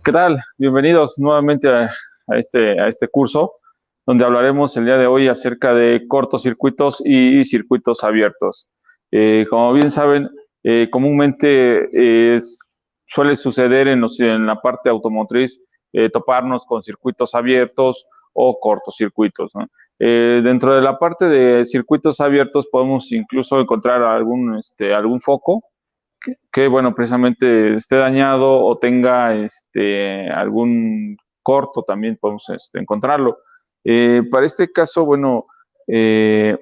¿Qué tal? Bienvenidos nuevamente a este curso, donde hablaremos el día de hoy acerca de cortocircuitos y circuitos abiertos. Como bien saben, comúnmente suele suceder en la parte automotriz toparnos con circuitos abiertos o cortocircuitos, ¿no? Dentro de la parte de circuitos abiertos podemos incluso encontrar algún foco que, bueno, precisamente esté dañado o tenga algún corto, también podemos encontrarlo. Para este caso, bueno, eh,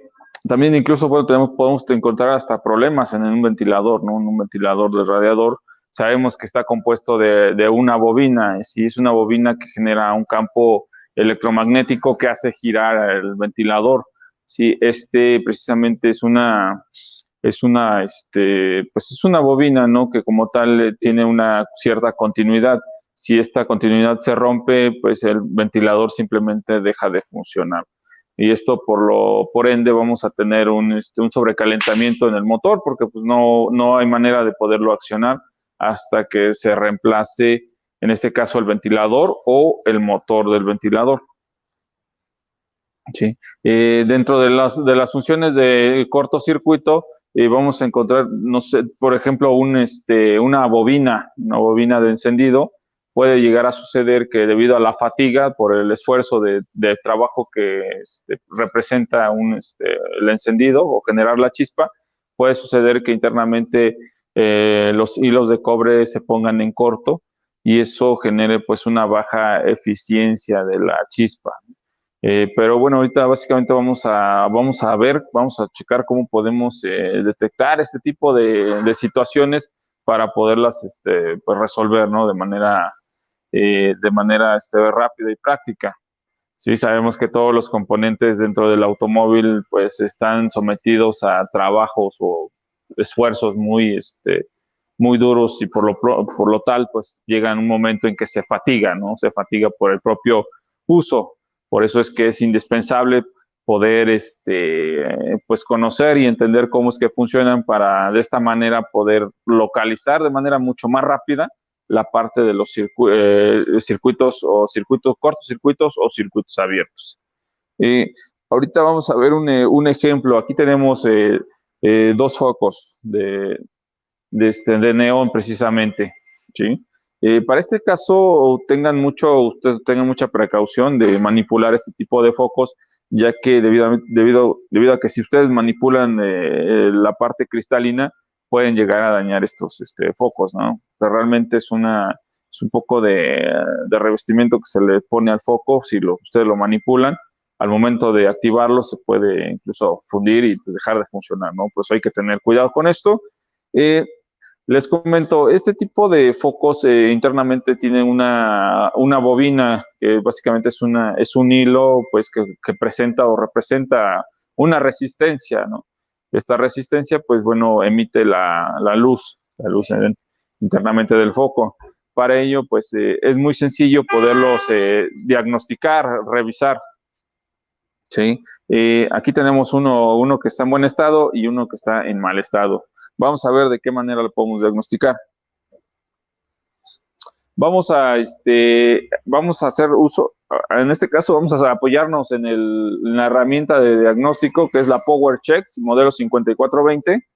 también incluso bueno, podemos encontrar hasta problemas en un ventilador, ¿no? En un ventilador de radiador. Sabemos que está compuesto de una bobina, si es una bobina que genera un campo electromagnético que hace girar el ventilador. Si precisamente pues es una bobina, ¿no? Que como tal tiene una cierta continuidad. Si esta continuidad se rompe, pues el ventilador simplemente deja de funcionar. Y esto por ende vamos a tener un sobrecalentamiento en el motor, porque pues no hay manera de poderlo accionar hasta que se reemplace, en este caso, el ventilador o el motor del ventilador. Sí. Dentro de las funciones de cortocircuito, vamos a encontrar, no sé, por ejemplo, una bobina de encendido. Puede llegar a suceder que debido a la fatiga, por el esfuerzo de trabajo que representa el encendido o generar la chispa, puede suceder que internamente los hilos de cobre se pongan en corto y eso genere pues una baja eficiencia de la chispa. Pero bueno, ahorita básicamente vamos a checar cómo podemos detectar este tipo de situaciones para poderlas pues resolver, ¿no? De manera rápida y práctica. Sí, sabemos que todos los componentes dentro del automóvil pues están sometidos a trabajos o esfuerzos muy duros y por lo tal pues llega un momento en que se fatiga, ¿no? Se fatiga por el propio uso. Por eso es que es indispensable poder pues conocer y entender cómo es que funcionan para de esta manera poder localizar de manera mucho más rápida la parte de los circuitos cortocircuitos o circuitos abiertos. Eh, Ahorita vamos a ver un ejemplo. Aquí tenemos dos focos de neón precisamente, ¿sí? Para este caso, ustedes tengan mucha precaución de manipular este tipo de focos, ya que debido a que si ustedes manipulan la parte cristalina, pueden llegar a dañar estos focos, ¿no? Pero realmente es un poco de revestimiento que se le pone al foco, si ustedes lo manipulan, al momento de activarlo se puede incluso fundir y pues dejar de funcionar, ¿no? Pues hay que tener cuidado con esto. Eh, Les comento, este tipo de focos internamente tienen una bobina que básicamente es un hilo pues que presenta o representa una resistencia, ¿no? Esta resistencia pues bueno emite la luz internamente del foco. Para ello pues es muy sencillo poderlos diagnosticar, revisar. Sí, aquí tenemos uno que está en buen estado y uno que está en mal estado. Vamos a ver de qué manera lo podemos diagnosticar. Vamos a hacer uso, en este caso vamos a apoyarnos en la herramienta de diagnóstico que es la PowerCheck modelo 5420.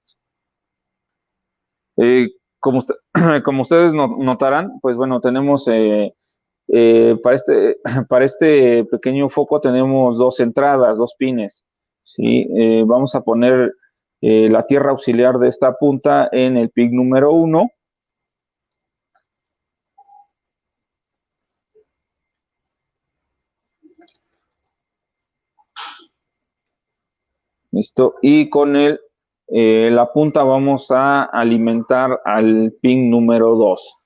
Eh, como, usted, como ustedes notarán, pues bueno, tenemos Para este pequeño foco tenemos dos entradas, dos pines, ¿sí? Vamos a poner la tierra auxiliar de esta punta en el pin número 1. Listo. Y con la punta vamos a alimentar al pin número 2.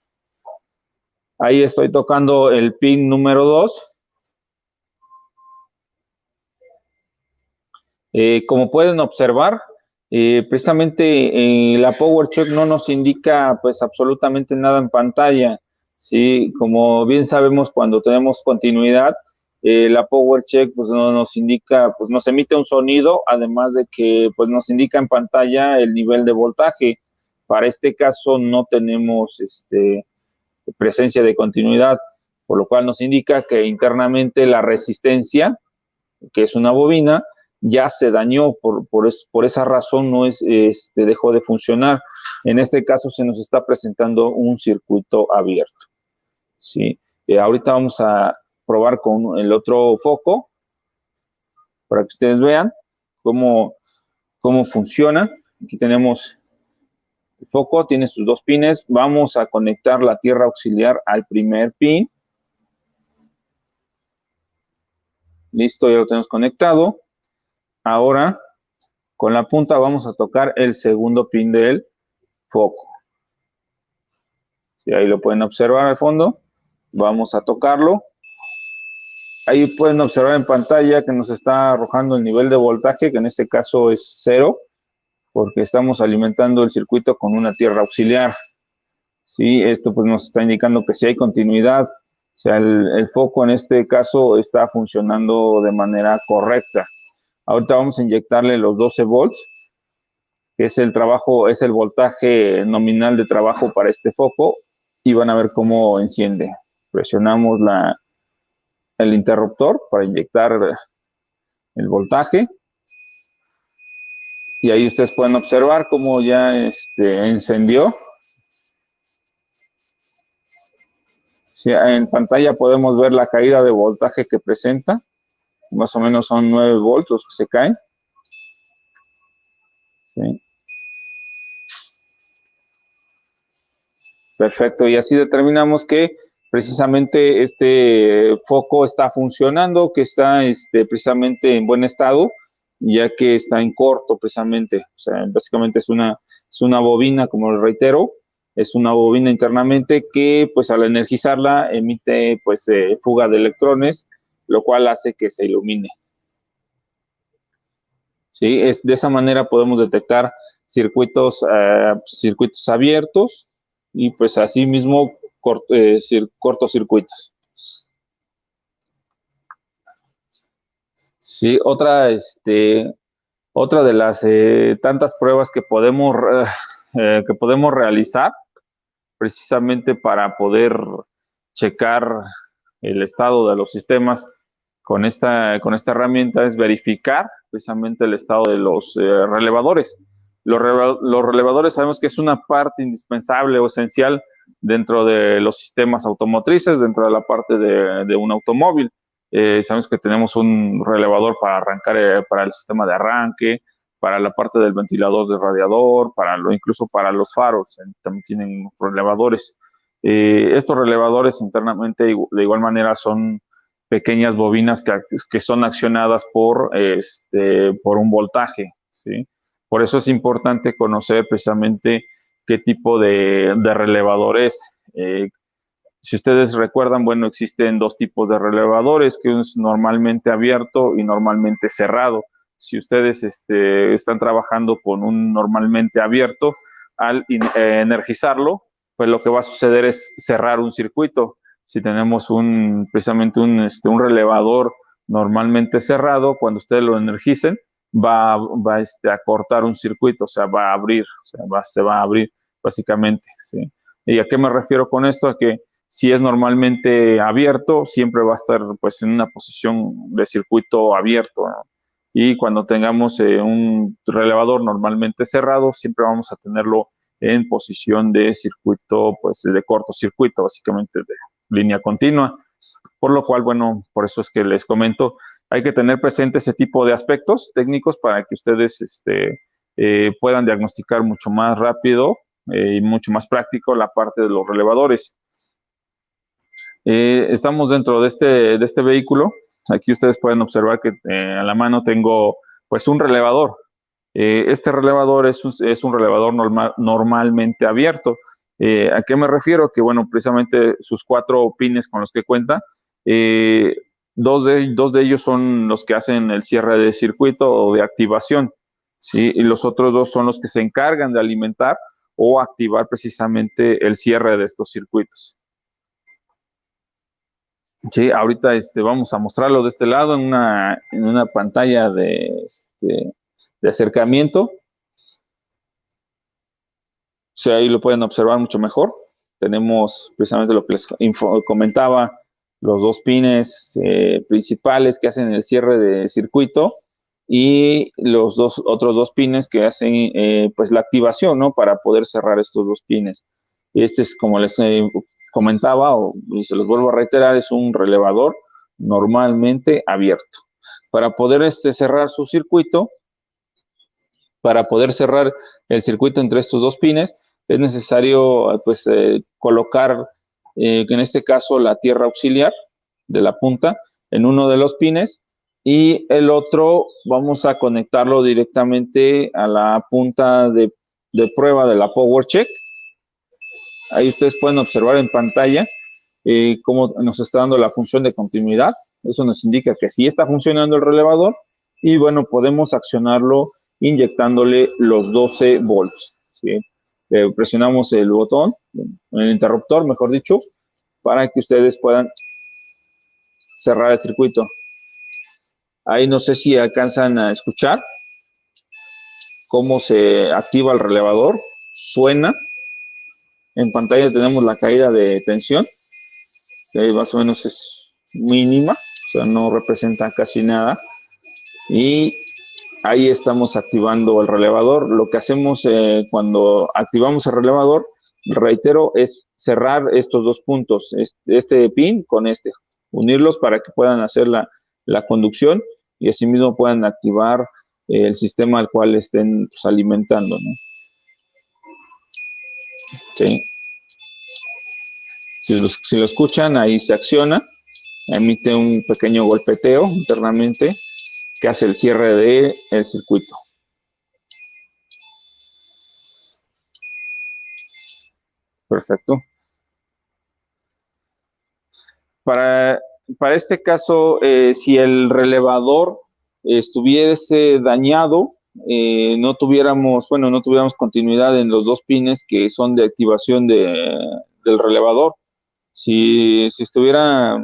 Ahí estoy tocando el pin número 2. Como pueden observar, precisamente la PowerCheck no nos indica pues absolutamente nada en pantalla, ¿sí? Como bien sabemos, cuando tenemos continuidad, la PowerCheck pues no nos indica, pues nos emite un sonido, además de que pues nos indica en pantalla el nivel de voltaje. Para este caso no tenemos presencia de continuidad, por lo cual nos indica que internamente la resistencia, que es una bobina, ya se dañó, por esa razón no dejó de funcionar. En este caso se nos está presentando un circuito abierto, ¿sí? Ahorita vamos a probar con el otro foco para que ustedes vean cómo funciona. Aquí tenemos el foco, tiene sus dos pines. Vamos a conectar la tierra auxiliar al primer pin. Listo, ya lo tenemos conectado. Ahora, con la punta vamos a tocar el segundo pin del foco. Sí, ahí lo pueden observar al fondo. Vamos a tocarlo. Ahí pueden observar en pantalla que nos está arrojando el nivel de voltaje, que en este caso es 0, porque estamos alimentando el circuito con una tierra auxiliar. Sí, esto pues nos está indicando que sí hay continuidad. O sea, el foco en este caso está funcionando de manera correcta. Ahorita vamos a inyectarle los 12 volts, que es el voltaje nominal de trabajo para este foco, y van a ver cómo enciende. Presionamos el interruptor para inyectar el voltaje, y ahí ustedes pueden observar cómo ya encendió. Sí, en pantalla podemos ver la caída de voltaje que presenta, más o menos son 9 volts que se caen. ¿Sí? Perfecto, y así determinamos que precisamente este foco está funcionando, que está precisamente en buen estado, ya que está en corto precisamente. O sea, básicamente es una bobina, como les reitero, es una bobina internamente que pues al energizarla emite pues fuga de electrones, lo cual hace que se ilumine. ¿Sí? De esa manera podemos detectar circuitos abiertos y pues así mismo cortocircuitos. Sí, otra de las tantas pruebas que podemos realizar precisamente para poder checar el estado de los sistemas con esta herramienta es verificar precisamente el estado de los relevadores. Los relevadores sabemos que es una parte indispensable o esencial dentro de los sistemas automotrices, dentro de la parte de un automóvil. Sabemos que tenemos un relevador para arrancar, para el sistema de arranque, para la parte del ventilador de radiador, incluso para los faros, también tienen relevadores. Estos relevadores internamente de igual manera son pequeñas bobinas que son accionadas por un voltaje, ¿sí? Por eso es importante conocer precisamente qué tipo de relevador es. Si ustedes recuerdan, bueno, existen dos tipos de relevadores, que es normalmente abierto y normalmente cerrado. Si ustedes están trabajando con un normalmente abierto, al energizarlo, pues lo que va a suceder es cerrar un circuito. Si tenemos precisamente un relevador normalmente cerrado, cuando ustedes lo energicen, va a cortar un circuito, o sea, va a abrir, o sea, se va a abrir básicamente, ¿sí? ¿Y a qué me refiero con esto? A que si es normalmente abierto, siempre va a estar pues en una posición de circuito abierto, ¿no? Y cuando tengamos un relevador normalmente cerrado, siempre vamos a tenerlo en posición de circuito, pues de cortocircuito, básicamente de línea continua. Por lo cual, bueno, por eso es que les comento, hay que tener presente ese tipo de aspectos técnicos para que ustedes puedan diagnosticar mucho más rápido y mucho más práctico la parte de los relevadores. Estamos dentro de este vehículo. Aquí ustedes pueden observar que a la mano tengo pues un relevador. Este relevador es un relevador normalmente abierto. ¿A qué me refiero? Que bueno, precisamente sus 4 pines con los que cuenta, dos de ellos son los que hacen el cierre de circuito o de activación, ¿sí? Y los otros 2 son los que se encargan de alimentar o activar precisamente el cierre de estos circuitos. Sí, ahorita vamos a mostrarlo de este lado en una pantalla de acercamiento. Sí, ahí lo pueden observar mucho mejor. Tenemos precisamente lo que les comentaba, los 2 pines principales que hacen el cierre de circuito y los otros 2 pines que hacen pues la activación, ¿no? Para poder cerrar estos 2 pines. Este es, como les comentaba, y se los vuelvo a reiterar, es un relevador normalmente abierto. Para poder cerrar su circuito, para poder cerrar el circuito entre estos 2 pines, es necesario pues colocar, en este caso, la tierra auxiliar de la punta en uno de los pines y el otro vamos a conectarlo directamente a la punta de prueba de la Power Check. Ahí ustedes pueden observar en pantalla cómo nos está dando la función de continuidad. Eso nos indica que sí está funcionando el relevador y bueno, podemos accionarlo inyectándole los 12 volts. ¿Sí? Presionamos el botón, el interruptor, mejor dicho, para que ustedes puedan cerrar el circuito. Ahí no sé si alcanzan a escuchar cómo se activa el relevador. Suena. En pantalla tenemos la caída de tensión, que más o menos es mínima, o sea, no representa casi nada. Y ahí estamos activando el relevador. Lo que hacemos cuando activamos el relevador, reitero, es cerrar estos 2 puntos, este pin con unirlos para que puedan hacer la conducción y asimismo puedan activar el sistema al cual estén pues, alimentando, ¿no? ¿Sí? Si lo escuchan, ahí se acciona, emite un pequeño golpeteo internamente que hace el cierre del circuito. Perfecto. Para, para este caso, si el relevador estuviese dañado, no tuviéramos continuidad en los 2 pines que son de activación del relevador. Si estuviera,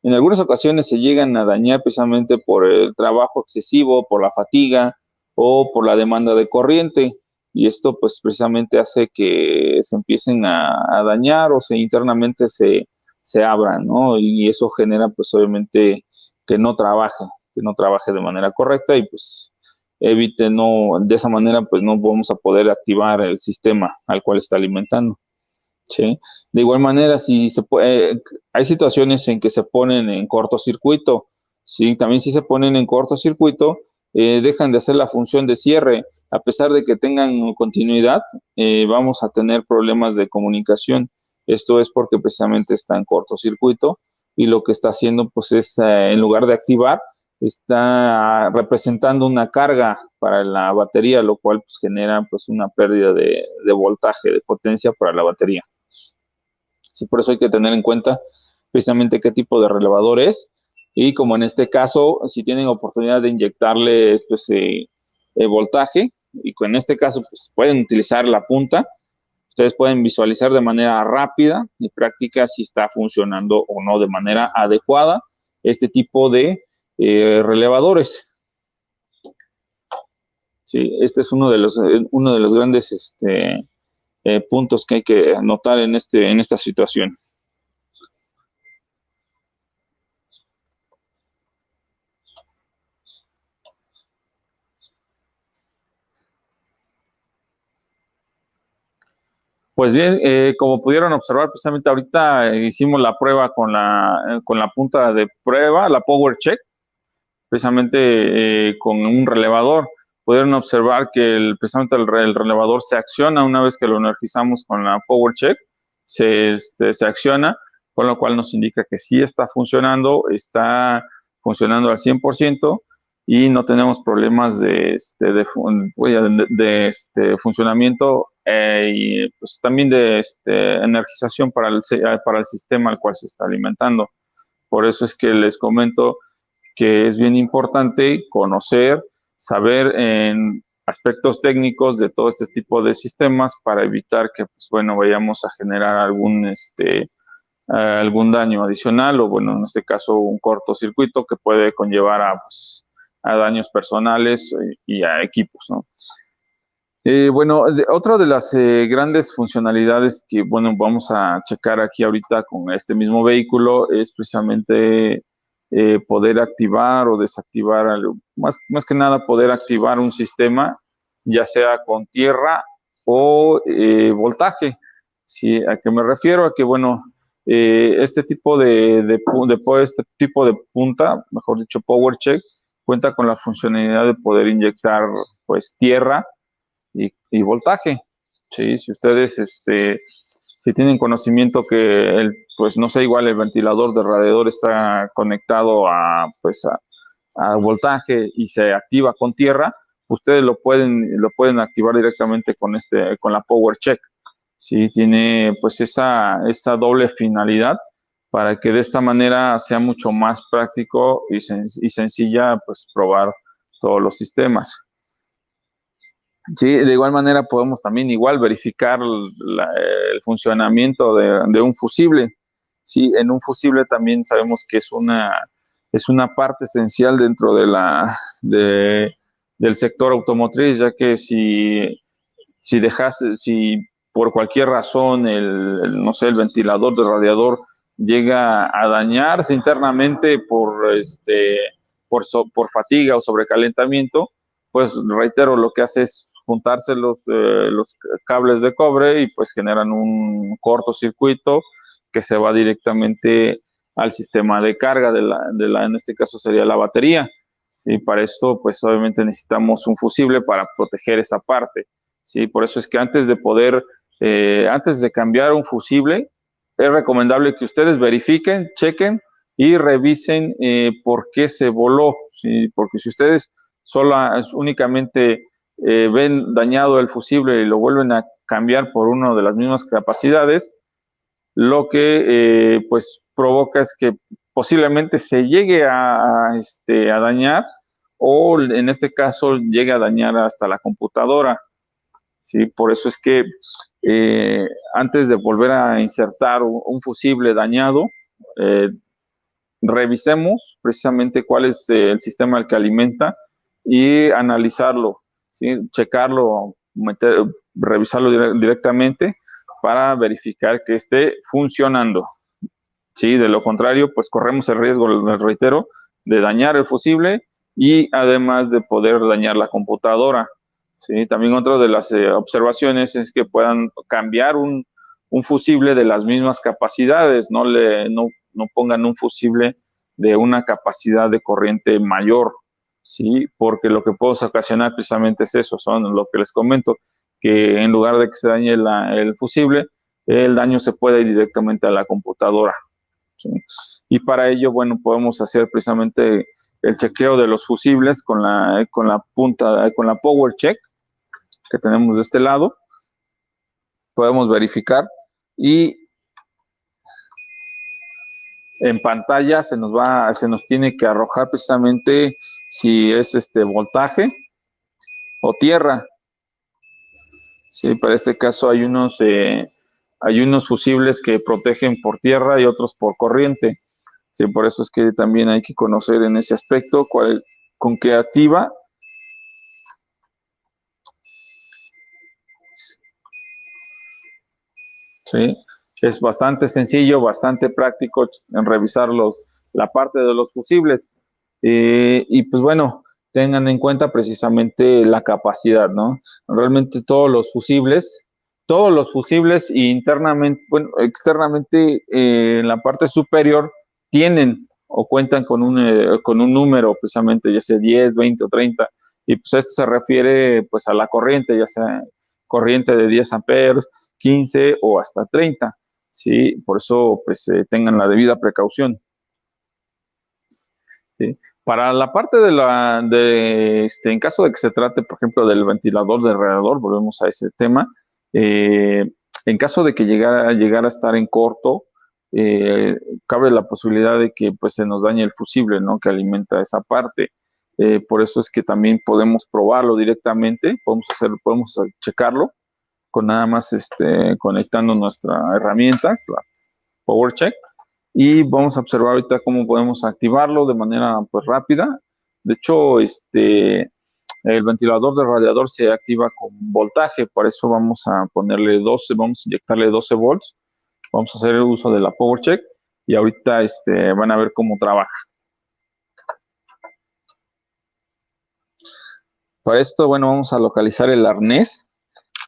en algunas ocasiones se llegan a dañar precisamente por el trabajo excesivo, por la fatiga o por la demanda de corriente. Y esto pues precisamente hace que se empiecen a dañar o internamente se abran, ¿no? Y eso genera pues obviamente que no trabaje de manera correcta y pues evite, no, de esa manera pues no vamos a poder activar el sistema al cual está alimentando. ¿Sí? De igual manera, si se puede, hay situaciones en que se ponen en cortocircuito, ¿sí? También si se ponen en cortocircuito, dejan de hacer la función de cierre. A pesar de que tengan continuidad, vamos a tener problemas de comunicación. Esto es porque precisamente está en cortocircuito y lo que está haciendo pues es, en lugar de activar, está representando una carga para la batería, lo cual pues genera pues una pérdida de voltaje, de potencia para la batería. Sí, por eso hay que tener en cuenta precisamente qué tipo de relevador es y como en este caso, si tienen oportunidad de inyectarle pues, voltaje y en este caso pues, pueden utilizar la punta, ustedes pueden visualizar de manera rápida y práctica si está funcionando o no de manera adecuada este tipo de relevadores. Sí, este es uno de los grandes puntos que hay que notar en esta situación. Pues bien, como pudieron observar, precisamente ahorita hicimos la prueba con la punta de prueba, la Power Check, precisamente con un relevador. Pudieron observar que precisamente el relevador se acciona una vez que lo energizamos con la Power Check, se acciona, con lo cual nos indica que sí está funcionando al 100% y no tenemos problemas de funcionamiento y pues también de energización para el sistema al cual se está alimentando. Por eso es que les comento que es bien importante conocer, saber en aspectos técnicos de todo este tipo de sistemas para evitar que, pues bueno, vayamos a generar algún daño adicional o, bueno, en este caso, un cortocircuito que puede conllevar a daños personales y a equipos, ¿no? Bueno, otra de las grandes funcionalidades que, bueno, vamos a checar aquí ahorita con este mismo vehículo es precisamente poder activar o desactivar, más que nada poder activar un sistema, ya sea con tierra o voltaje. ¿Sí? ¿A qué me refiero? A que, bueno, este tipo de punta, mejor dicho, Power Check, cuenta con la funcionalidad de poder inyectar, pues, tierra y voltaje. ¿Sí? Si ustedes si tienen conocimiento que pues no sé, igual el ventilador de radiador está conectado a voltaje y se activa con tierra, ustedes lo pueden activar directamente con la Power Check. ¿Sí? Tiene pues esa doble finalidad para que de esta manera sea mucho más práctico y sencilla pues probar todos los sistemas. Sí, de igual manera podemos también igual verificar el funcionamiento de un fusible. Sí, en un fusible también sabemos que es una parte esencial dentro del sector automotriz, ya que si por cualquier razón no sé, el ventilador del radiador llega a dañarse internamente por fatiga o sobrecalentamiento, pues reitero, lo que hace es juntarse los cables de cobre y pues generan un cortocircuito que se va directamente al sistema de carga en este caso sería la batería. Y para esto, pues obviamente necesitamos un fusible para proteger esa parte. ¿Sí? Por eso es que antes de cambiar un fusible, es recomendable que ustedes verifiquen, chequen y revisen por qué se voló. ¿Sí? Porque si ustedes únicamente ven dañado el fusible y lo vuelven a cambiar por uno de las mismas capacidades, lo que pues provoca es que posiblemente se llegue a dañar o en este caso llegue a dañar hasta la computadora. ¿Sí? Por eso es que antes de volver a insertar un fusible dañado, revisemos precisamente cuál es el sistema al que alimenta y analizarlo, ¿sí? Checarlo, revisarlo directamente para verificar que esté funcionando. ¿Sí? De lo contrario, pues corremos el riesgo, les reitero, de dañar el fusible y además de poder dañar la computadora. ¿Sí? También otra de las observaciones es que puedan cambiar un fusible de las mismas capacidades, no pongan un fusible de una capacidad de corriente mayor, ¿sí? Porque lo que puede ocasionar precisamente es eso, son lo que les comento, que en lugar de que se dañe el fusible, el daño se puede ir directamente a la computadora. ¿Sí? Y para ello, bueno, podemos hacer precisamente el chequeo de los fusibles con la punta, con la Power Check que tenemos de este lado. Podemos verificar y en pantalla se nos tiene que arrojar precisamente si es voltaje o tierra. Sí, para este caso hay unos fusibles que protegen por tierra y otros por corriente. Sí, por eso es que también hay que conocer en ese aspecto con qué activa. Sí, es bastante sencillo, bastante práctico en revisar la parte de los fusibles. Y pues bueno, tengan en cuenta precisamente la capacidad, ¿no? Realmente todos los fusibles todos los fusibles internamente, bueno, externamente, en la parte superior tienen o cuentan con un número, precisamente, ya sea 10, 20 o 30, y pues esto se refiere pues a la corriente, ya sea corriente de 10 amperes, 15 o hasta 30, ¿sí? Por eso pues tengan la debida precaución, ¿sí? Para la parte en caso de que se trate, por ejemplo, del ventilador de radiador, volvemos a ese tema, eh, en caso de que llegara a estar en corto, eh, cabe la posibilidad de que pues se nos dañe el fusible, ¿no? Que alimenta esa parte. Por eso es que también podemos probarlo directamente, podemos checarlo con nada más conectando nuestra herramienta, la PowerCheck, y vamos a observar ahorita cómo podemos activarlo de manera pues rápida. De hecho, el ventilador de radiador se activa con voltaje, por eso vamos a ponerle 12, vamos a inyectarle 12 volts, vamos a hacer el uso de la PowerCheck y ahorita van a ver cómo trabaja. Para esto, bueno, vamos a localizar el arnés.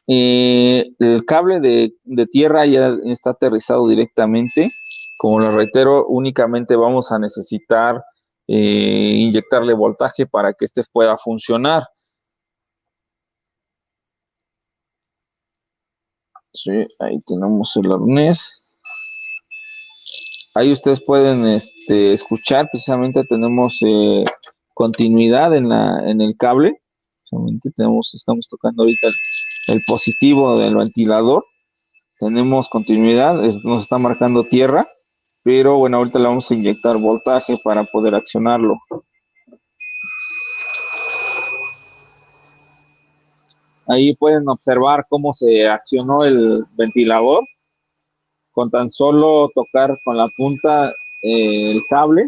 El cable de tierra ya está aterrizado directamente. Como lo reitero, únicamente vamos a necesitar inyectarle voltaje para que este pueda funcionar. Sí, ahí tenemos el arnés. Ahí ustedes pueden escuchar, precisamente tenemos continuidad en el cable. Precisamente estamos tocando ahorita el positivo del ventilador. Tenemos continuidad, nos está marcando tierra, pero bueno, ahorita le vamos a inyectar voltaje para poder accionarlo. Ahí pueden observar cómo se accionó el ventilador con tan solo tocar con la punta el cable.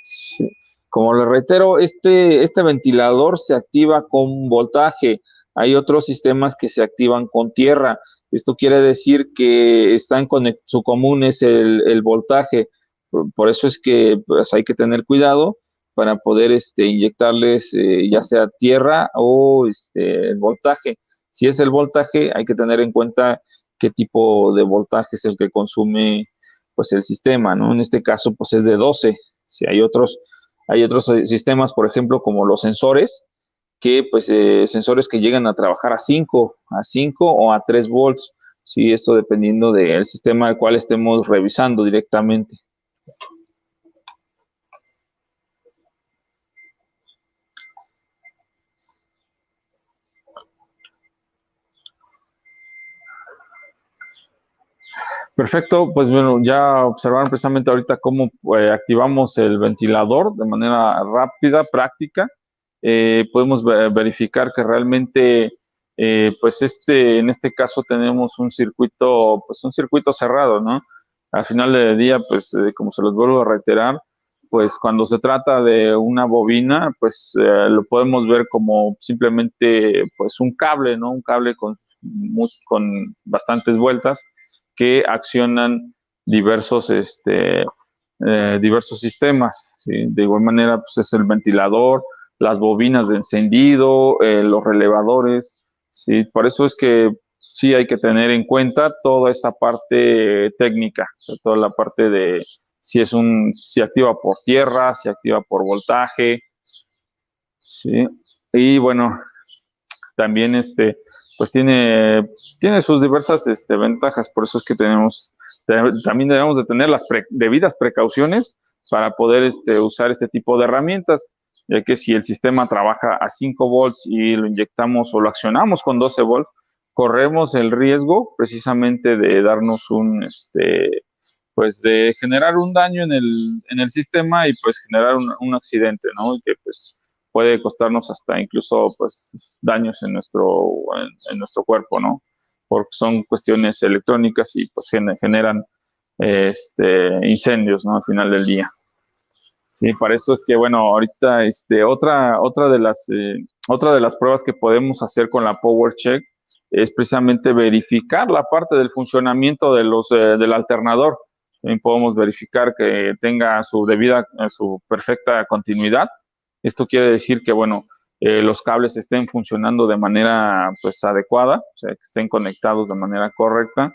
Sí. Como les reitero, este ventilador se activa con voltaje. Hay otros sistemas que se activan con tierra. Esto quiere decir que su común es el voltaje. Por eso es que pues, hay que tener cuidado para poder inyectarles ya sea tierra o el voltaje. Si es el voltaje, hay que tener en cuenta qué tipo de voltaje es el que consume pues el sistema, ¿no? En este caso, pues es de 12. Si hay otros sistemas, por ejemplo, como los sensores, que pues sensores que llegan a trabajar a 5 o a 3 volts, ¿sí? Esto dependiendo del sistema al cual estemos revisando directamente. Perfecto, pues bueno, ya observaron precisamente ahorita cómo activamos el ventilador de manera rápida, práctica. Podemos verificar que realmente, pues en este caso tenemos un circuito cerrado, ¿no? Al final del día, pues como se los vuelvo a reiterar, pues cuando se trata de una bobina, pues lo podemos ver como simplemente, pues un cable, ¿no? Un cable con bastantes vueltas que accionan diversos sistemas, ¿sí? De igual manera, pues es el ventilador, las bobinas de encendido, los relevadores, ¿sí? Por eso es que sí hay que tener en cuenta toda esta parte técnica, o sea, toda la parte de si activa por tierra, si activa por voltaje, ¿sí? Y bueno, también pues tiene sus diversas ventajas, por eso es que también debemos de tener las debidas precauciones para poder usar este tipo de herramientas, ya que si el sistema trabaja a 5 volts y lo inyectamos o lo accionamos con 12 volts, corremos el riesgo precisamente de darnos pues de generar un daño en el sistema y pues generar un accidente, ¿no? Y que pues puede costarnos hasta incluso pues daños en nuestro cuerpo, ¿no? Porque son cuestiones electrónicas y pues generan incendios, ¿no? Al final del día. Sí, para eso es que, bueno, ahorita otra de las pruebas que podemos hacer con la PowerCheck es precisamente verificar la parte del funcionamiento del alternador. También podemos verificar que tenga su perfecta continuidad. Esto quiere decir que, bueno, los cables estén funcionando de manera pues adecuada, o sea, que estén conectados de manera correcta,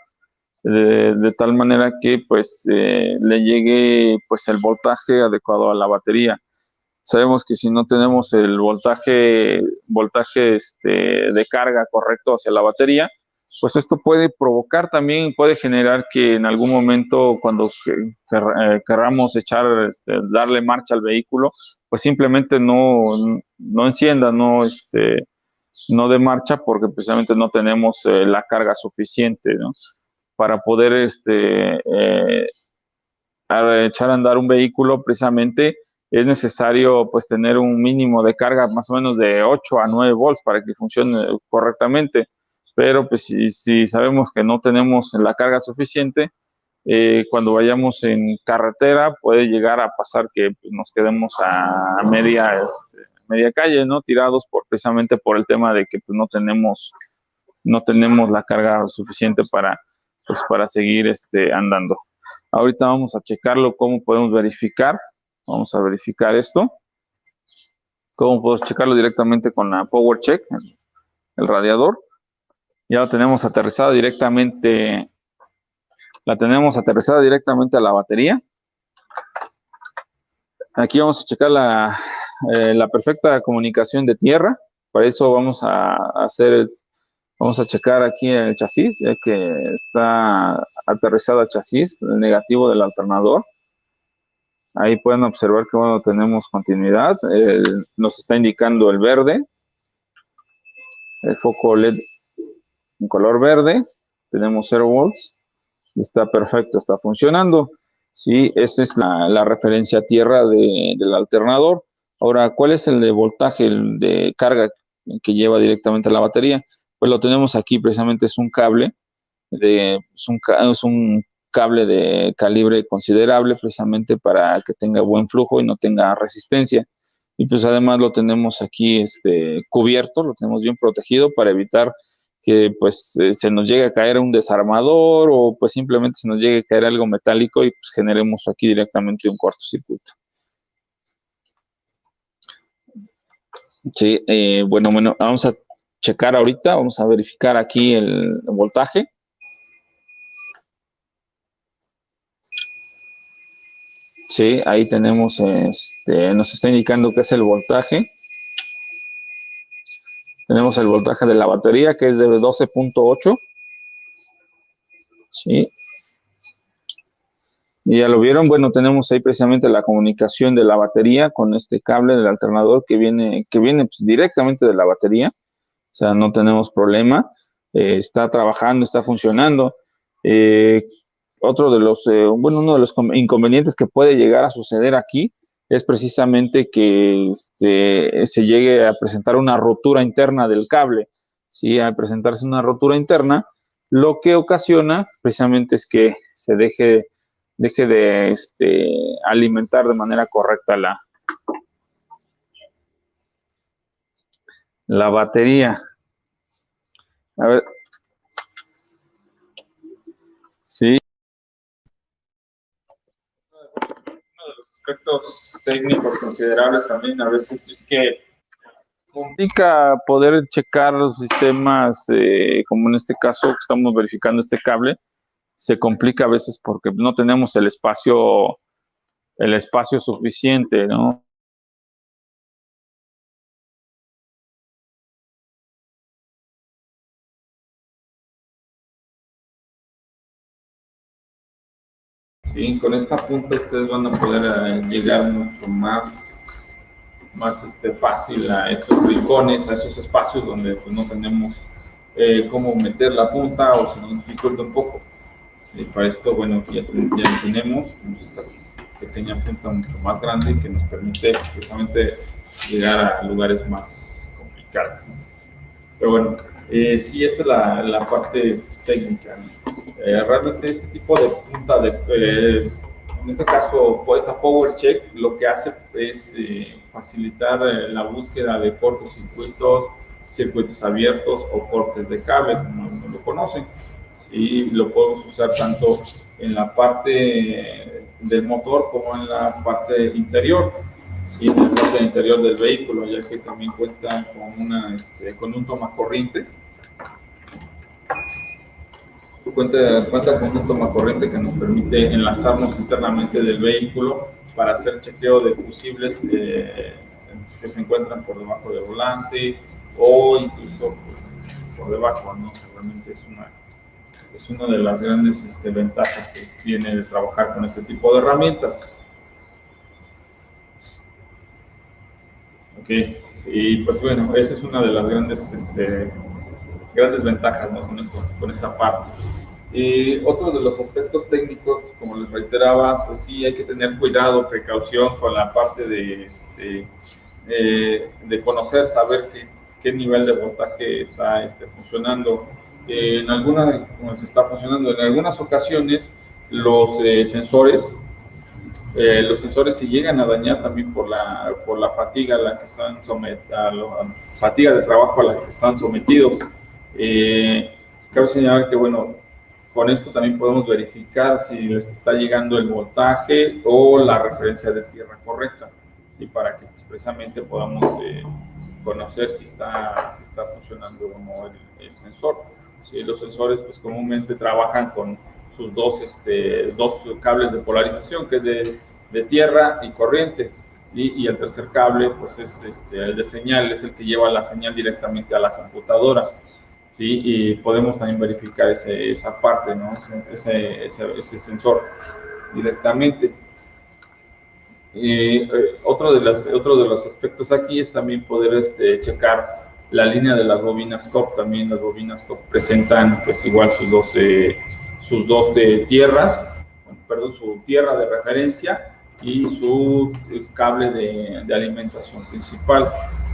de tal manera que pues le llegue pues el voltaje adecuado a la batería. Sabemos que si no tenemos el voltaje de carga correcto hacia la batería, pues esto puede provocar también, puede generar que en algún momento cuando querramos darle marcha al vehículo, pues simplemente no encienda, no dé marcha porque precisamente no tenemos la carga suficiente, ¿no? Para poder echar a andar un vehículo, precisamente es necesario pues tener un mínimo de carga más o menos de 8 a 9 volts para que funcione correctamente. Pero pues si sabemos que no tenemos la carga suficiente, cuando vayamos en carretera puede llegar a pasar que pues, nos quedemos a media calle, ¿no? Tirados precisamente por el tema de que pues, no tenemos la carga suficiente para seguir andando. Ahorita vamos a checarlo, cómo podemos verificar. Vamos a verificar esto. Cómo podemos checarlo directamente con la Power Check, el radiador. Ya lo tenemos aterrizada directamente. La tenemos aterrizada directamente a la batería. Aquí vamos a checar la perfecta comunicación de tierra. Para eso vamos a checar aquí el chasis, ya que está aterrizado el chasis, el negativo del alternador. Ahí pueden observar que bueno, tenemos continuidad. Nos está indicando el verde, el foco LED en color verde. Tenemos 0 volts. Y está perfecto, está funcionando. Sí, esa es la referencia a tierra del alternador. Ahora, ¿cuál es el de voltaje, el de carga que lleva directamente a la batería? Pues lo tenemos aquí, precisamente es un cable, es un cable de calibre considerable, precisamente para que tenga buen flujo y no tenga resistencia. Y pues además lo tenemos aquí cubierto, lo tenemos bien protegido para evitar que pues se nos llegue a caer un desarmador o pues simplemente se nos llegue a caer algo metálico y pues generemos aquí directamente un cortocircuito. Sí, bueno, vamos a checar ahorita, vamos a verificar aquí el voltaje. Sí, ahí tenemos, nos está indicando que es el voltaje. Tenemos el voltaje de la batería que es de 12.8. Sí. Y ya lo vieron, bueno, tenemos ahí precisamente la comunicación de la batería con este cable del alternador que viene pues, directamente de la batería. O sea, no tenemos problema. Está trabajando, está funcionando. Uno de los inconvenientes que puede llegar a suceder aquí es precisamente que se llegue a presentar una rotura interna del cable. ¿Sí? Al presentarse una rotura interna, lo que ocasiona precisamente es que se deje de alimentar de manera correcta la batería. A ver. Sí. Uno de los aspectos técnicos considerables también a veces es que complica poder checar los sistemas, como en este caso que estamos verificando este cable, se complica a veces porque no tenemos el espacio suficiente, ¿no? Sí, con esta punta ustedes van a poder llegar mucho más fácil a esos rincones, a esos espacios donde pues, no tenemos cómo meter la punta o se nos dificulta un poco. Para esto, bueno, ya lo tenemos esta pequeña punta mucho más grande que nos permite precisamente llegar a lugares más complicados. Pero bueno, sí, esta es la parte pues, técnica. Realmente este tipo de punta, en este caso, esta Power Check, lo que hace es facilitar la búsqueda de cortocircuitos, circuitos abiertos o cortes de cable, como lo conocen. Sí, lo podemos usar tanto en la parte del motor como en la parte interior. ¿sí? En el parte interior del vehículo, ya que también cuenta con un tomacorriente. Cuenta con un tomacorriente que nos permite enlazarnos internamente del vehículo para hacer chequeo de fusibles que se encuentran por debajo del volante o incluso por debajo, ¿no? Realmente es una de las grandes ventajas que tiene de trabajar con este tipo de herramientas. Ok, y pues bueno, esa es una de las grandes ventajas, ¿no? con esta parte. Otro de los aspectos técnicos, como les reiteraba, pues sí hay que tener cuidado, precaución con la parte de conocer, saber qué nivel de voltaje está funcionando. En algunas ocasiones los sensores se llegan a dañar también por la fatiga a la que están fatiga de trabajo a la que están sometidos. Cabe señalar que, bueno, con esto también podemos verificar si les está llegando el voltaje o la referencia de tierra correcta, ¿sí? Para que pues, precisamente podamos conocer si está funcionando o no el sensor. ¿Sí? Los sensores pues comúnmente trabajan con sus dos cables de polarización, que es de tierra y corriente, y el tercer cable pues es el de señal, es el que lleva la señal directamente a la computadora. ¿Sí? Y podemos también verificar esa parte, ¿no? ese sensor directamente. Otro de los aspectos aquí es también poder checar la línea de las bobinas COP. También las bobinas COP presentan pues igual sus dos tierras, perdón, su tierra de referencia y su cable de alimentación principal.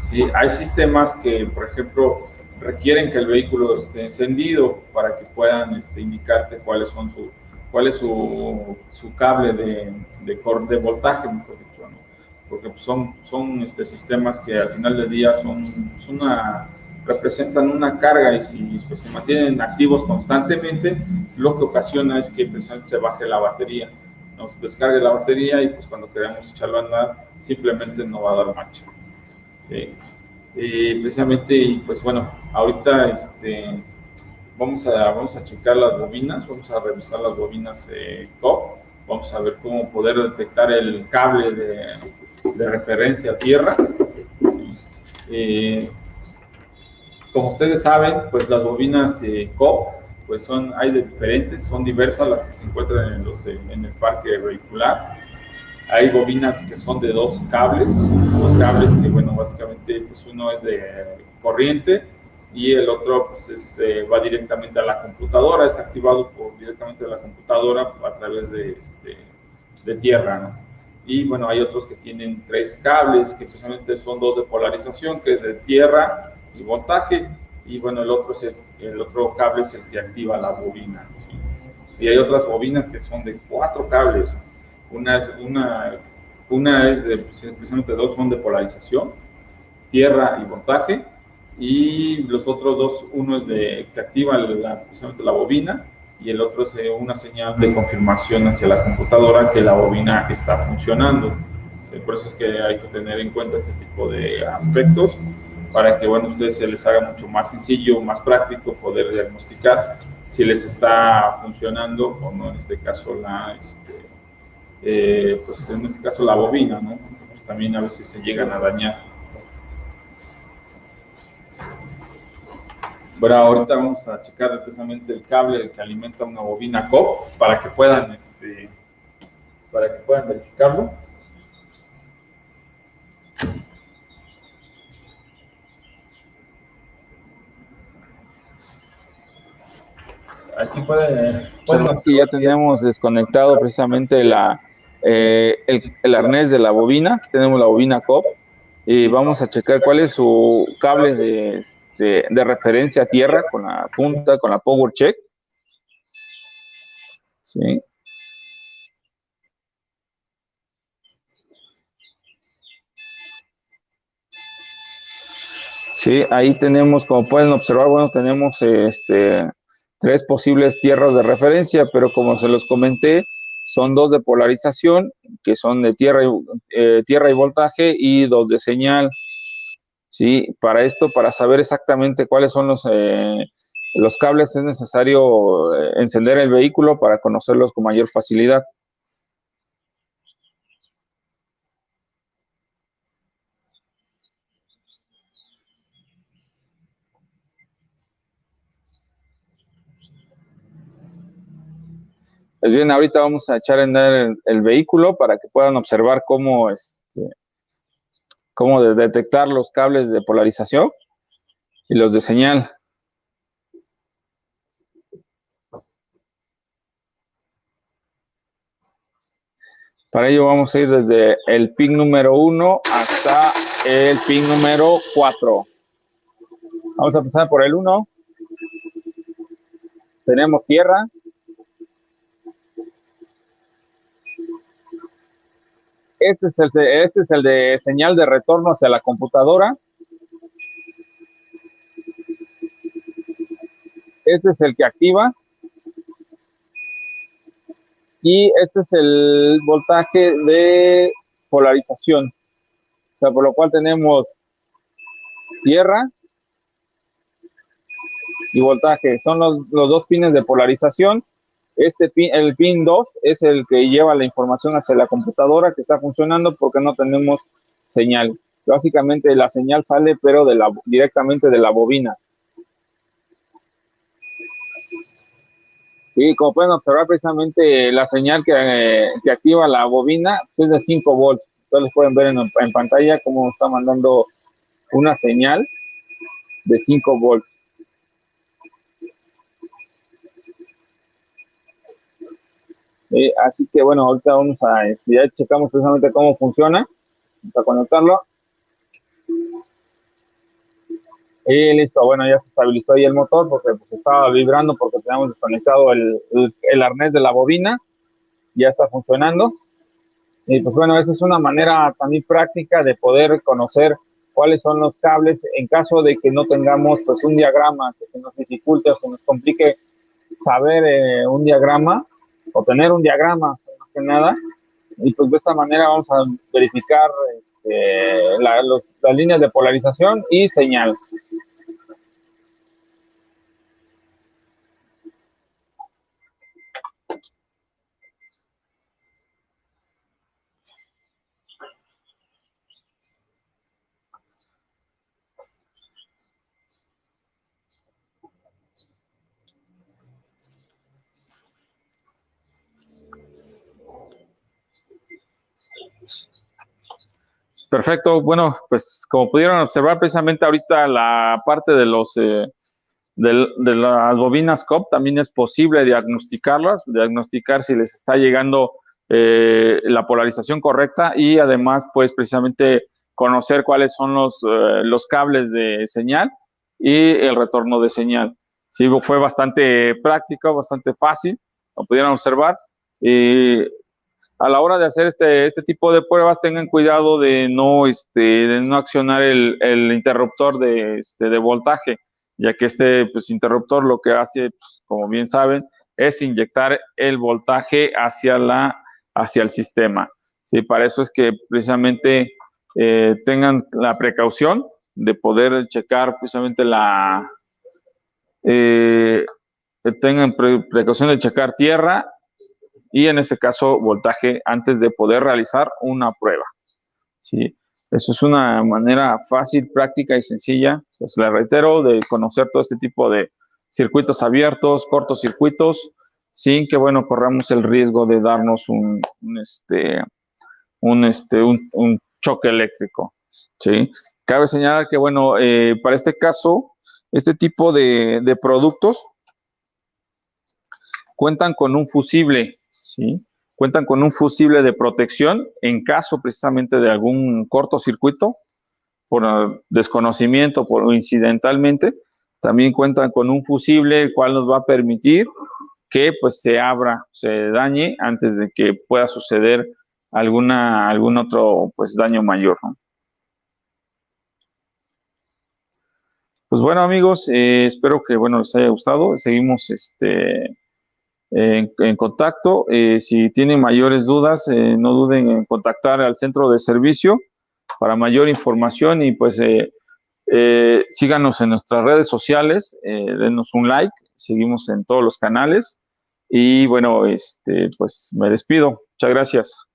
¿Sí? Hay sistemas que, por ejemplo, requieren que el vehículo esté encendido para que puedan indicarte cuál es su cable de voltaje, mejor dicho, ¿no? Porque son sistemas que al final del día representan una carga, y si pues, se mantienen activos constantemente, lo que ocasiona es que precisamente se baje la batería, nos descargue la batería y pues cuando queramos echarlo a andar simplemente no va a dar marcha. ¿Sí? Precisamente, pues bueno, ahorita vamos a checar las bobinas, vamos a revisar las bobinas COP, vamos a ver cómo poder detectar el cable de referencia a tierra. Como ustedes saben, pues las bobinas COP, pues hay de diferentes, son diversas las que se encuentran en el parque vehicular. Hay bobinas que son de dos cables que, bueno, básicamente, pues uno es de corriente y el otro, pues, va directamente a la computadora, es activado directamente de la computadora a través de tierra, ¿no? Y, bueno, hay otros que tienen tres cables, que precisamente son dos de polarización, que es de tierra y voltaje, y, bueno, el otro cable es el que activa la bobina, ¿sí? Y hay otras bobinas que son de cuatro cables. Una es precisamente dos son de polarización, tierra y voltaje, y los otros dos, uno es que activa precisamente la bobina, y el otro es una señal de confirmación hacia la computadora que la bobina está funcionando. ¿Sí? Por eso es que hay que tener en cuenta este tipo de aspectos para que, bueno, a ustedes se les haga mucho más sencillo, más práctico poder diagnosticar si les está funcionando o no, en este caso pues en este caso la bobina, ¿no? Pues también a veces se llegan a dañar. Bueno, ahorita vamos a checar precisamente el cable que alimenta una bobina COP para que puedan verificarlo. Aquí aquí ya tenemos desconectado precisamente el arnés de la bobina. Aquí tenemos la bobina COP y vamos a checar cuál es su cable de referencia a tierra con la punta, con la power check. ¿Sí? Sí, ahí tenemos, como pueden observar, bueno, tenemos tres posibles tierras de referencia, pero como se los comenté, son 2 de polarización, que son de tierra y voltaje, y 2 de señal. Sí, para esto, para saber exactamente cuáles son los cables, es necesario encender el vehículo para conocerlos con mayor facilidad. Pues bien, ahorita vamos a echar a andar el vehículo para que puedan observar cómo detectar los cables de polarización y los de señal. Para ello vamos a ir desde el pin número 1 hasta el pin número 4. Vamos a empezar por el 1. Tenemos tierra. Este es el de señal de retorno hacia la computadora. Este es el que activa. Y este es el voltaje de polarización. O sea, por lo cual tenemos tierra y voltaje. Son los 2 pines de polarización. El pin 2 es el que lleva la información hacia la computadora que está funcionando porque no tenemos señal. Básicamente la señal sale pero directamente de la bobina. Y como pueden observar, precisamente la señal que activa la bobina es de 5 volts. Entonces pueden ver en pantalla cómo está mandando una señal de 5 volts. Así que bueno, ahorita ya checamos precisamente cómo funciona. Vamos a conectarlo. Y listo, bueno, ya se estabilizó ahí el motor porque pues, estaba vibrando porque teníamos desconectado el arnés de la bobina. Ya está funcionando. Y pues bueno, esa es una manera también práctica de poder conocer cuáles son los cables en caso de que no tengamos pues un diagrama que se nos dificulte o se nos complique saber un diagrama o tener un diagrama, más que nada. Y pues de esta manera vamos a verificar las líneas de polarización y señal. Perfecto, bueno, pues como pudieron observar precisamente ahorita la parte de de las bobinas COP también es posible diagnosticar si les está llegando la polarización correcta y además pues precisamente conocer cuáles son los cables de señal y el retorno de señal. Sí, fue bastante práctico, bastante fácil, como pudieron observar. A la hora de hacer este tipo de pruebas, tengan cuidado de no accionar el interruptor de voltaje, ya que pues, interruptor lo que hace, pues, como bien saben, es inyectar el voltaje hacia el sistema. ¿Sí? Para eso es que precisamente tengan la precaución de poder checar precisamente tengan precaución de checar tierra y en este caso voltaje antes de poder realizar una prueba. ¿Sí? Eso es una manera fácil, práctica y sencilla, pues le reitero, de conocer todo este tipo de circuitos abiertos, cortocircuitos, sin que, bueno, corramos el riesgo de darnos un choque eléctrico. ¿Sí? Cabe señalar que, bueno, para este caso, este tipo de productos cuentan con un fusible, ¿sí? Cuentan con un fusible de protección en caso precisamente de algún cortocircuito por desconocimiento o incidentalmente. También cuentan con un fusible el cual nos va a permitir que pues se abra, se dañe antes de que pueda suceder algún otro pues daño mayor, ¿no? Pues bueno, amigos, espero que bueno les haya gustado. Seguimos en contacto. Si tienen mayores dudas, no duden en contactar al centro de servicio para mayor información y pues síganos en nuestras redes sociales, denos un like, seguimos en todos los canales y bueno, pues me despido. Muchas gracias.